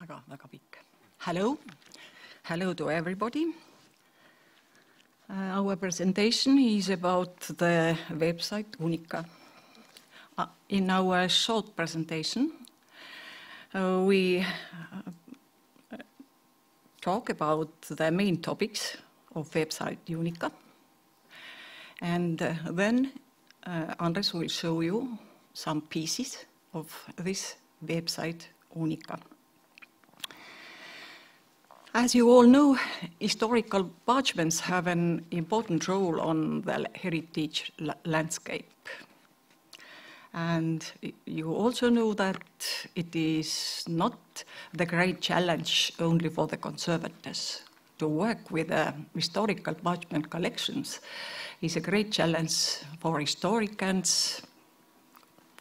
väga pikk. Hello to everybody. Our presentation is about the website UNICA. In our short presentation, we talk about the main topics of website UNICA. And then Andres will show you some pieces of this website UNICA. As you all know, historical parchments have an important role on the heritage landscape. And you also know that it is not the great challenge only for the conservators. To work with historical parchment collections is a great challenge for historians,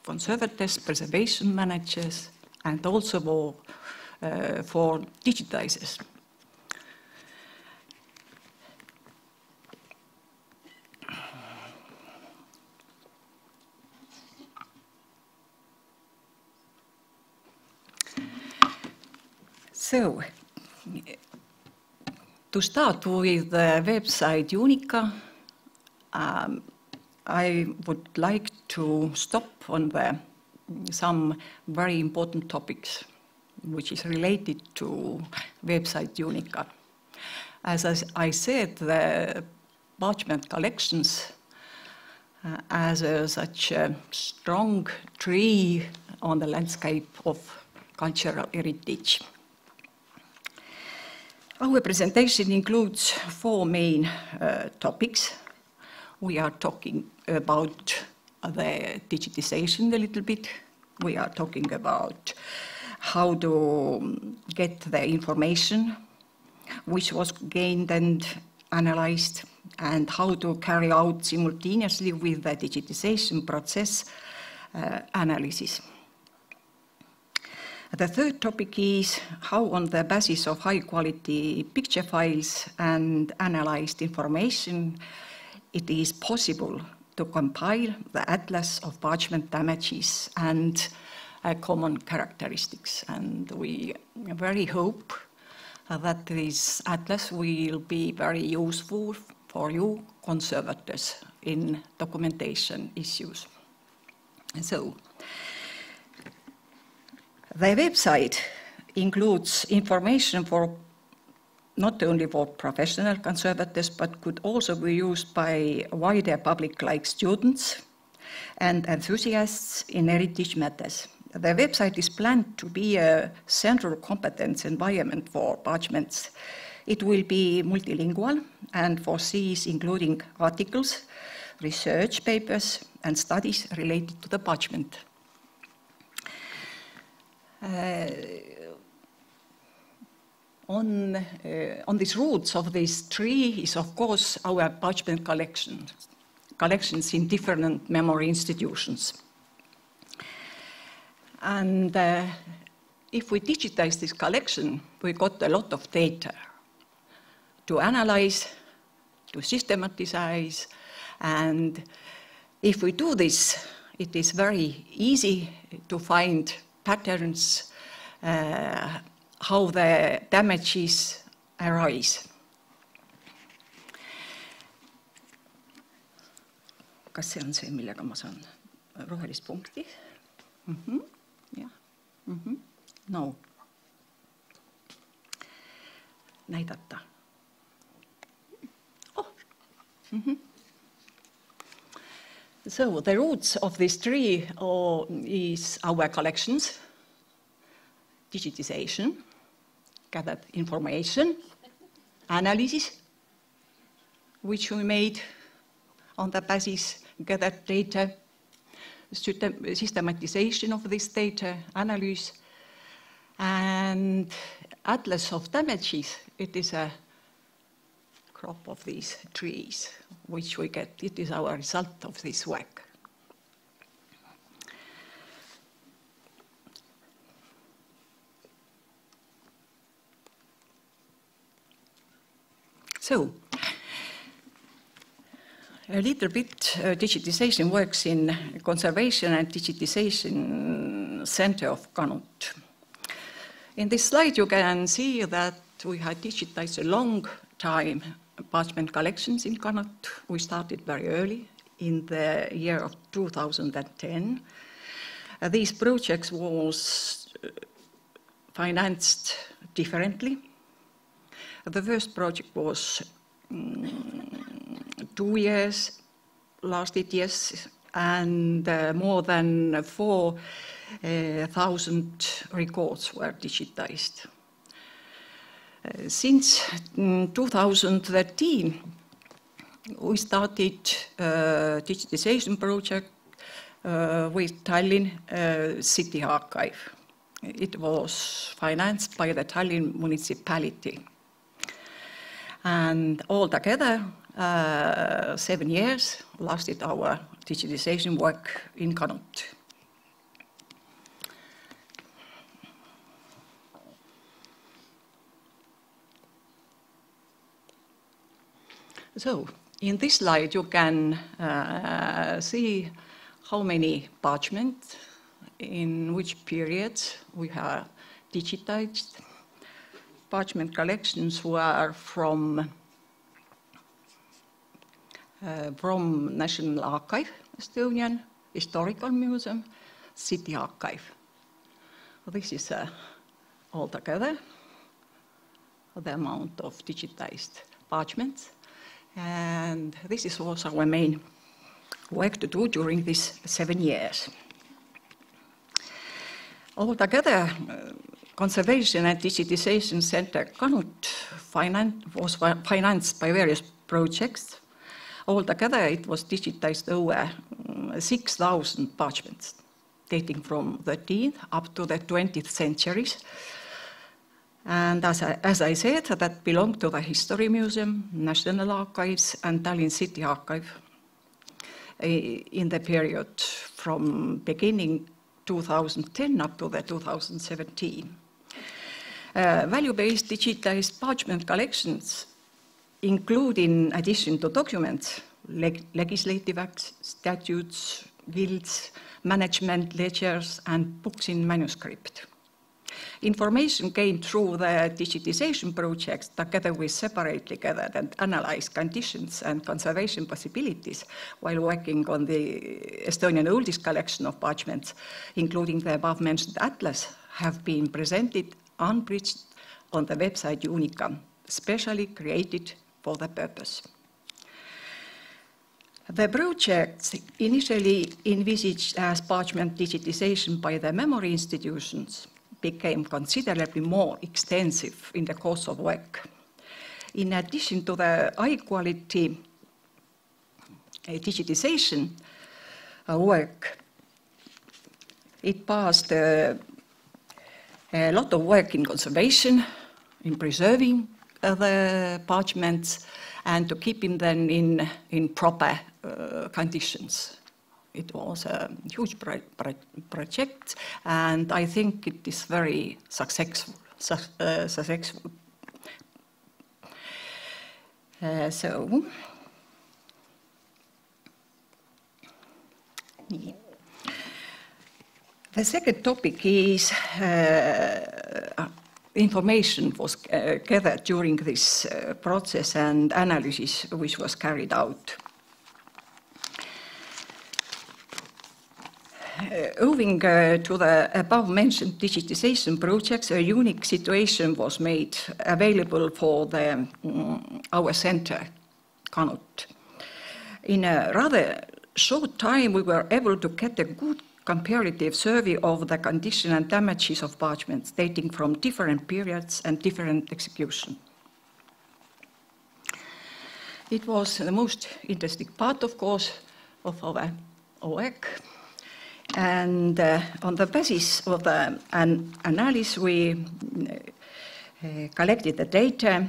conservators, preservation managers, and also for digitizers. So, to start with the website UNICA, I would like to stop on some very important topics which is related to website UNICA. As I said, the parchment collections as such a strong tree on the landscape of cultural heritage. Our presentation includes four main topics. We are talking about the digitization a little bit. We are talking about how to get the information which was gained and analyzed, and how to carry out simultaneously with the digitization process analysis. The third topic is how, on the basis of high-quality picture files and analyzed information, it is possible to compile the atlas of parchment damages and common characteristics. And we very hope that this atlas will be very useful for you conservators in documentation issues. So, the website includes information for not only for professional conservators, but could also be used by a wider public like students and enthusiasts in heritage matters. The website is planned to be a central competence environment for parchments. It will be multilingual and foresees including articles, research papers, and studies related to the parchment. On these roots of this tree is, of course, our parchment collections in different memory institutions. And if we digitize this collection, we got a lot of data to analyze, to systematize, and if we do this, it is very easy to find patterns, how the damages arise. Kas see on see, millega ma saan rohelist punkti? Yeah. No. Näidata. Oh. So the roots of this tree is our collections, digitization, gathered information, analysis, which we made on the basis gathered data, systematization of this data, analysis, and atlas of damages. It is a crop of these trees, which we get. It is our result of this work. So, a little bit digitization works in Conservation and Digitization Center of Kanut. In this slide, you can see that we had digitized a long time parchment collections in Connaught. We started very early in the year of 2010. These projects was financed differently. The first project was 2 years, lasted years, and more than 4,000 records were digitized. Since 2013, we started a digitization project with Tallinn City Archive. It was financed by the Tallinn municipality. And altogether, 7 years lasted our digitization work in Connaught. So, in this slide, you can see how many parchment, in which periods we have digitized. Parchment collections were from National Archive, Estonian Historical Museum, City Archive. This is altogether the amount of digitized parchments. And this was our main work to do during these 7 years. Altogether, Conservation and Digitization Center Connaught was financed by various projects. Altogether, it was digitized over 6,000 parchments, dating from the 13th up to the 20th centuries. And as I said, that belonged to the History Museum, National Archives, and Tallinn City Archive in the period from beginning 2010 up to the 2017. Value-based digitized parchment collections include, in addition to documents, legislative acts, statutes, wills, management ledgers, and books in manuscript. Information gained through the digitization projects, together with separately gathered and analyzed conditions and conservation possibilities while working on the Estonian oldest collection of parchments, including the above-mentioned atlas, have been presented unbridged on the website UNICA, specially created for the purpose. The project, initially envisaged as parchment digitization by the memory institutions, became considerably more extensive in the course of work. In addition to the high-quality digitization work, it passed a lot of work in conservation, in preserving the parchments, and to keep them in proper conditions. It was a huge project, and I think it is very successful. The second topic is information was gathered during this process and analysis which was carried out. Owing to the above-mentioned digitization projects, a unique situation was made available for our center, Connaught. In a rather short time, we were able to get a good comparative survey of the condition and damages of parchments dating from different periods and different execution. It was the most interesting part, of course, of our work. And on the basis of an analysis, we collected the data,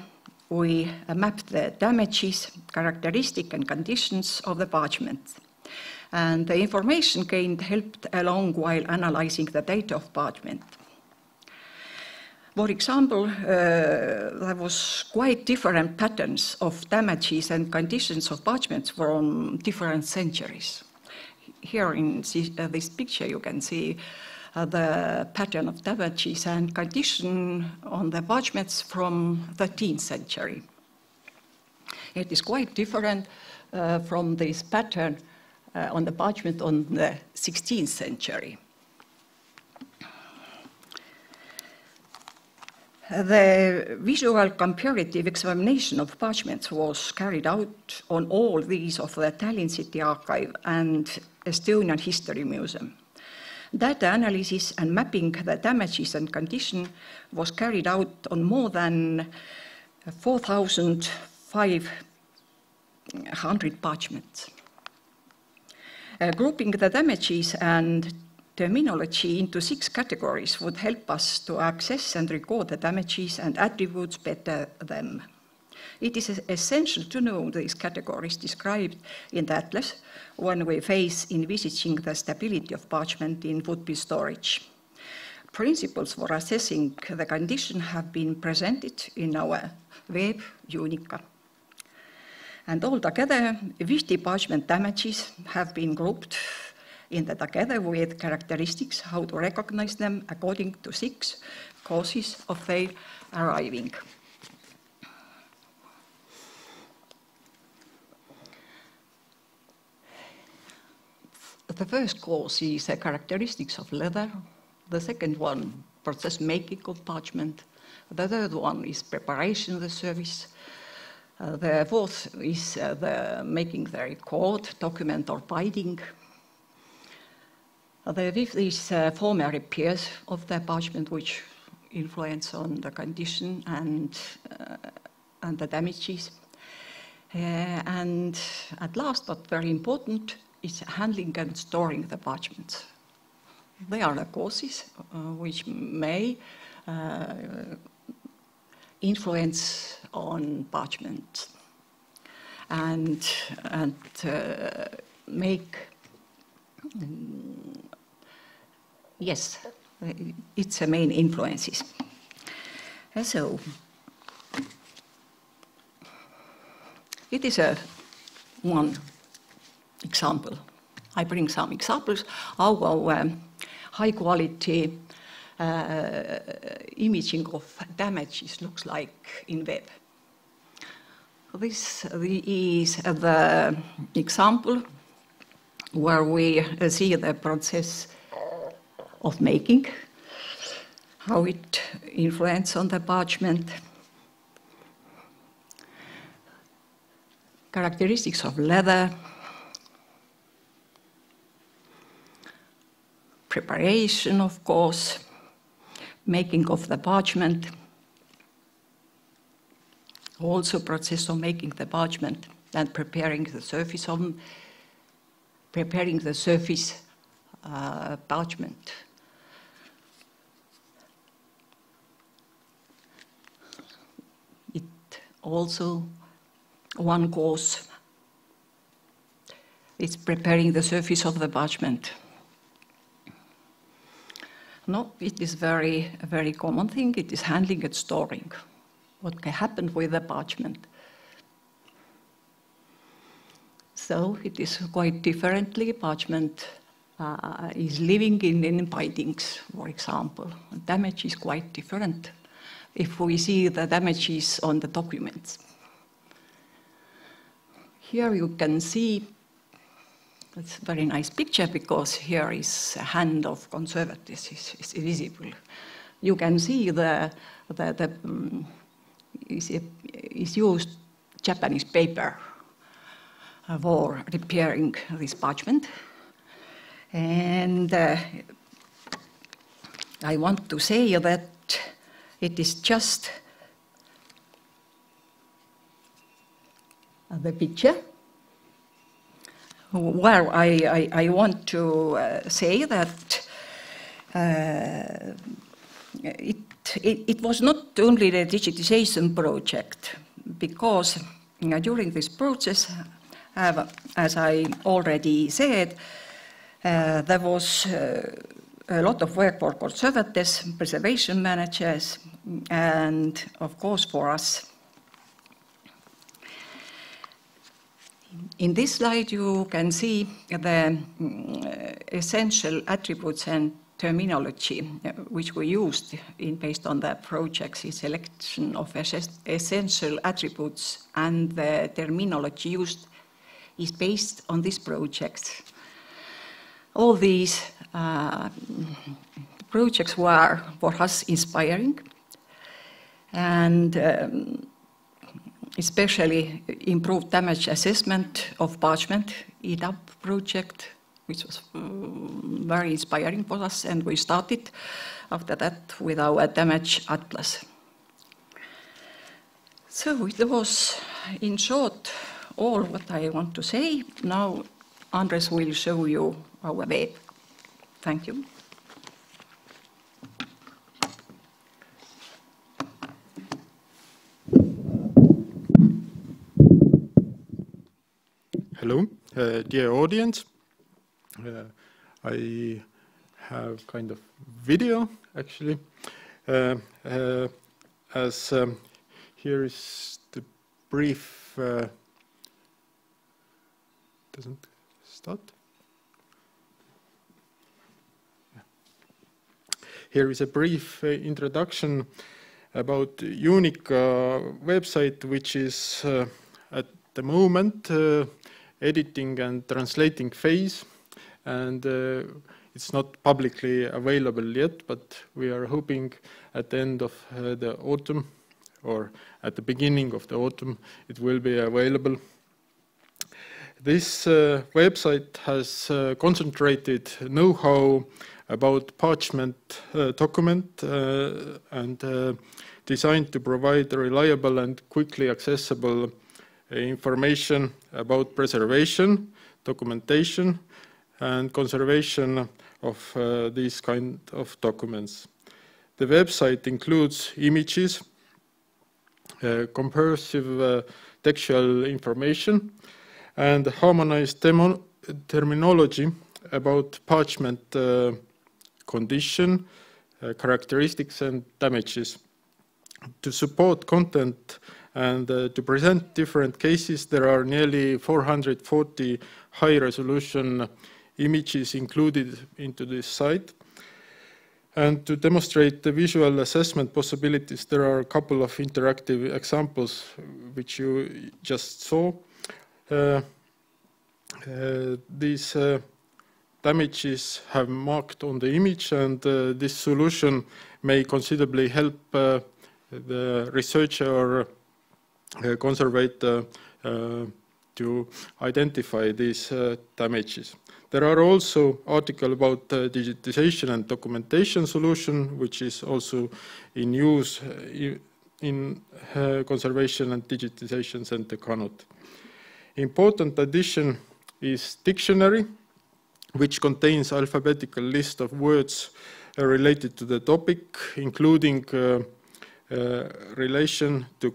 we mapped the damages, characteristics and conditions of the parchment. And the information gained helped along while analyzing the data of parchment. For example, there was quite different patterns of damages and conditions of parchments from different centuries. Here in this picture you can see the pattern of damages and condition on the parchments from the 13th century. It is quite different from this pattern on the parchment on the 16th century. The visual comparative examination of parchments was carried out on all these of the Tallinn City Archive and Estonian History Museum. Data analysis and mapping the damages and condition was carried out on more than 4,500 parchments. Grouping the damages and terminology into 6 categories would help us to access and record the damages and attributes better them. It is essential to know these categories described in the atlas when we face envisaging the stability of parchment in wood-based storage. Principles for assessing the condition have been presented in our web UNICA. And altogether, 50 parchment damages have been grouped in the together with characteristics, how to recognize them according to 6 causes of their arriving. The first cause is the characteristics of leather. The second one, process making of parchment. The third one is preparation of the service. The fourth is the making the record, document or binding. The fifth is former repairs of the parchment, which influence on the condition and the damages. And at last, but very important, is handling and storing the parchments. They are the causes which may influence on parchment and make, yes, it's the main influences. So, it is one example. I bring some examples how high quality imaging of damages looks like in web. This is the example where we see the process of making, how it influences on the parchment, characteristics of leather, preparation, of course, making of the parchment, also process of making the parchment and preparing the surface parchment. It also, one cause is preparing the surface of the parchment. No, it is very common thing. It is handling and storing. What can happen with the parchment? So it is quite differently. Parchment is living in bindings, for example. Damage is quite different if we see the damages on the documents. Here you can see, it's a very nice picture because here is a hand of conservators is visible. You can see is used Japanese paper for repairing this parchment. And I want to say that it is just the picture where I want to say that it was not only the digitization project, because during this process, as I already said, there was a lot of work for conservators, preservation managers, and of course for us. In this slide, you can see the essential attributes and terminology which we used based on the projects is selection of essential attributes, and the terminology used is based on this project. All these projects were for us inspiring, and especially improved damage assessment of Parchment EDAP project, which was very inspiring for us, and we started after that with our damage atlas. So it was, in short, all what I want to say. Now Andres will show you our web. Thank you. Hello, dear audience. I have kind of video, actually, as here is the brief, doesn't start? Yeah. Here is a brief introduction about UNICA website, which is at the moment editing and translating phase, and it's not publicly available yet, but we are hoping at the end of the autumn or at the beginning of the autumn it will be available. This website has concentrated know-how about Parchment document and designed to provide reliable and quickly accessible information about preservation, documentation, and conservation of these kind of documents. The website includes images, comprehensive textual information, and harmonized terminology about Parchment condition, characteristics, and damages. To support content and to present different cases, there are nearly 440 high-resolution images included into this site. And to demonstrate the visual assessment possibilities, there are a couple of interactive examples which you just saw. These damages have marked on the image, and this solution may considerably help the researcher or conservator to identify these damages. There are also articles about digitization and documentation solution, which is also in use in Conservation and Digitization Center Kanut. Important addition is dictionary, which contains alphabetical list of words related to the topic, including relation to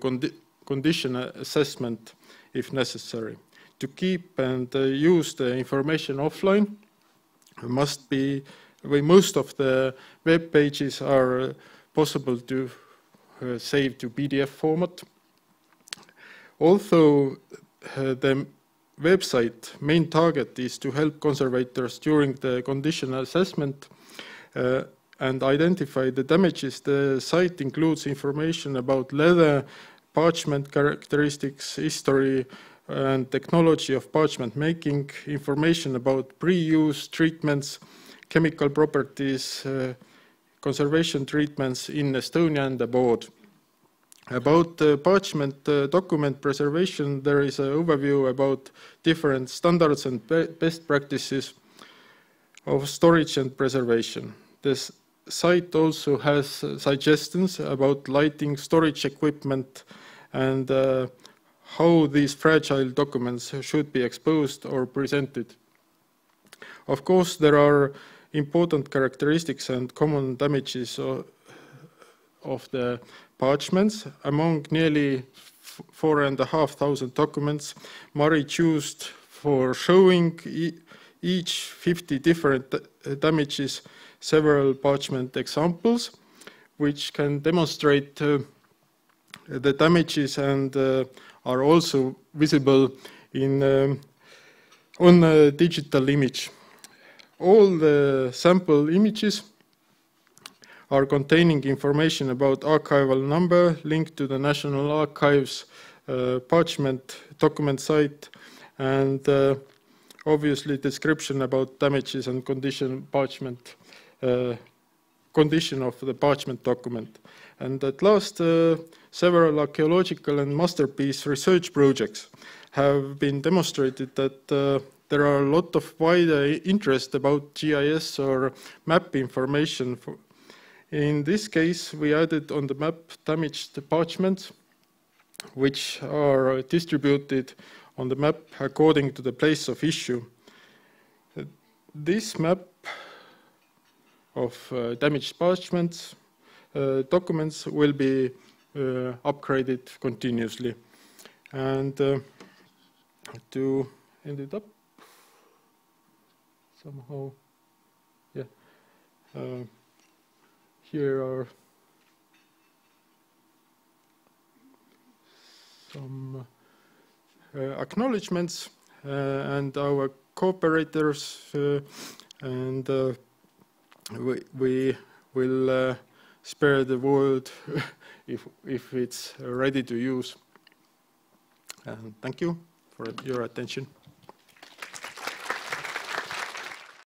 condition assessment if necessary. To keep and use the information offline most of the web pages are possible to save to PDF format. Although the website main target is to help conservators during the condition assessment and identify the damages, the site includes information about leather, Parchment characteristics, history, and technology of Parchment making, information about pre-use treatments, chemical properties, conservation treatments in Estonia and abroad. About Parchment document preservation, there is an overview about different standards and best practices of storage and preservation. This site also has suggestions about lighting, storage equipment, and how these fragile documents should be exposed or presented. Of course, there are important characteristics and common damages of the Parchments. Among nearly 4,500 documents, Mari chose for showing each 50 different damages several Parchment examples, which can demonstrate the damages and are also visible in on a digital image. All the sample images are containing information about archival number, link to the National Archives Parchment document site, and obviously description about damages and condition of the parchment document. And at last, several archaeological and masterpiece research projects have been demonstrated that there are a lot of wide interest about GIS or map information. In this case, we added on the map damaged parchments, which are distributed on the map according to the place of issue. This map of damaged parchments documents will be upgraded continuously. And to end it up somehow, yeah, here are some acknowledgements and our cooperators, and we will spare the world if it's ready to use. And thank you for your attention.